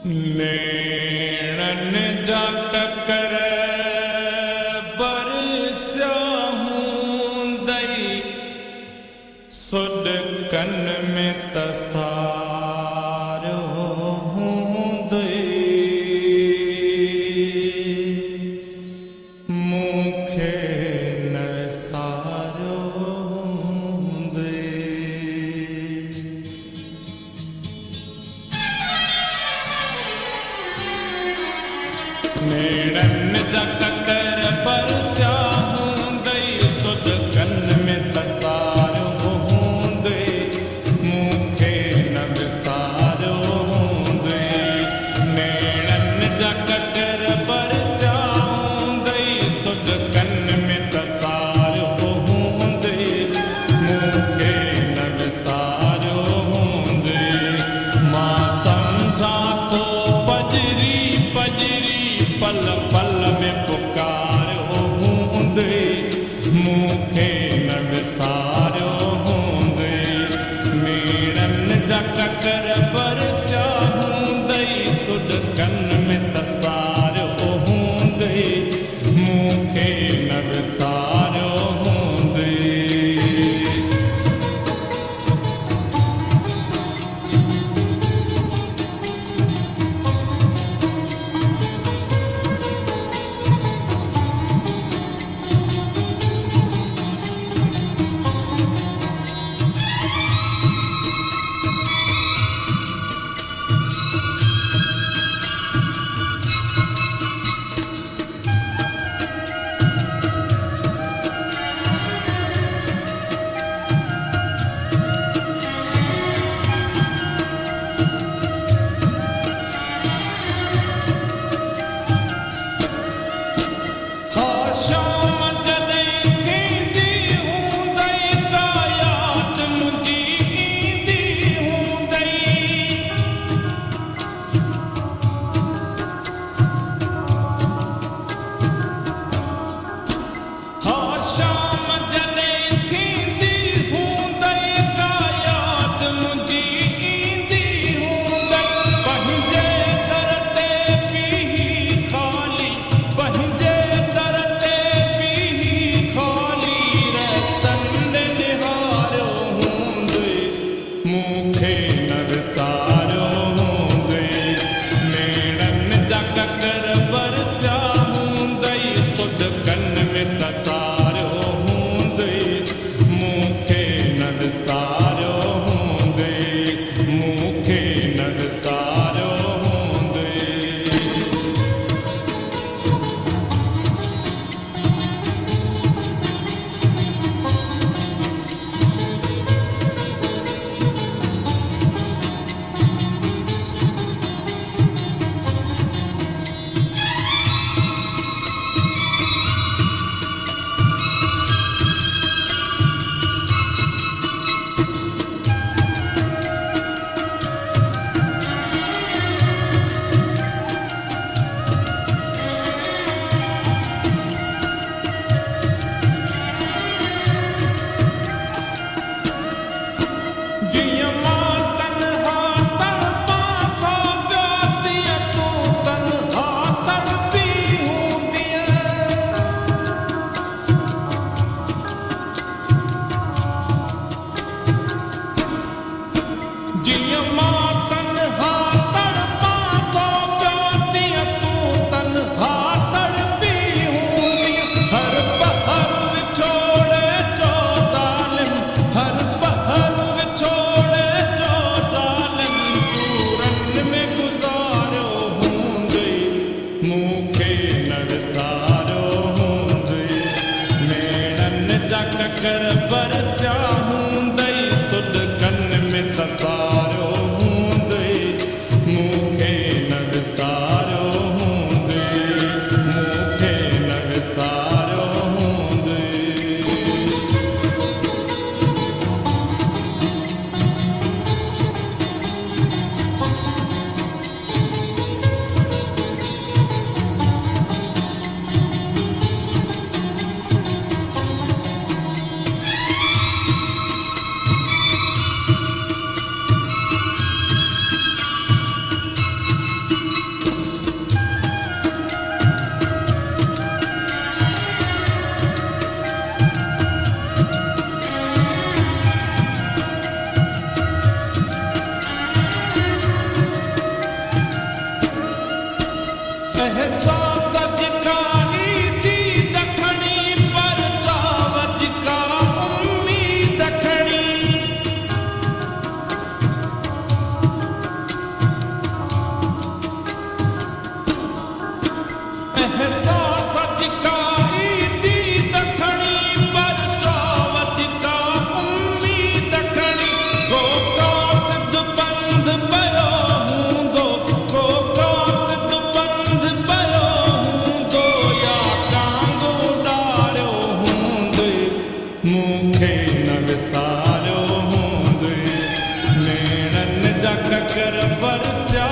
नेणन जा टकर बरसिया हूंदई सुॾकन में तसारो हूंदई मूंखे न सारो हूंदई नेणन जा टकर बरसिया हूंदई सुॾकन में तसारो हूंदई मूंखे न विसारो हूंदई नेणन जा टकर बरसिया हूंदई सुॾकन में तसारो हूंदई मूंखे न विसारो हूंदई मां सम्झा थो पजरी पजरी पल पल में पुकारो हूंदई मूंखे न विसारो हूंदई नेणन जा टकर बरसिया हूंदई सुॾकन में तसारो हूंदई मूंखे न विसारो हूंदई मूंखे न विसारो हूंदई नेणन जा टकर बरसिया हूंदई सुॾकन में तसारो हूंदई मूंखे न विसारो हूंदई मूंखे न विसारो हूंदई जियां मां तन्हा तड़पां थो प्यासीअ तूं तन्हा तड़पी हूंदीअ जियां मां तन्हा तड़पां थो प्यासीअ तूं तन्हा तड़पी हूंदीअ हर पहर विछोड़े चो ज़ालिम हर पहर विछोड़े चो ज़ालिम सूरन में गुज़ारो हूंदई मूंखे न विसारो हूंदई नेणन जा टकर बरसिया हूंदई सुॾकन में तसारो हूंदई मूंखे न विसारो हूंदई मूंखे न विसारो हूंदई मूंखे न विसारियो हूंदे मेणनि जा ककर बरसिया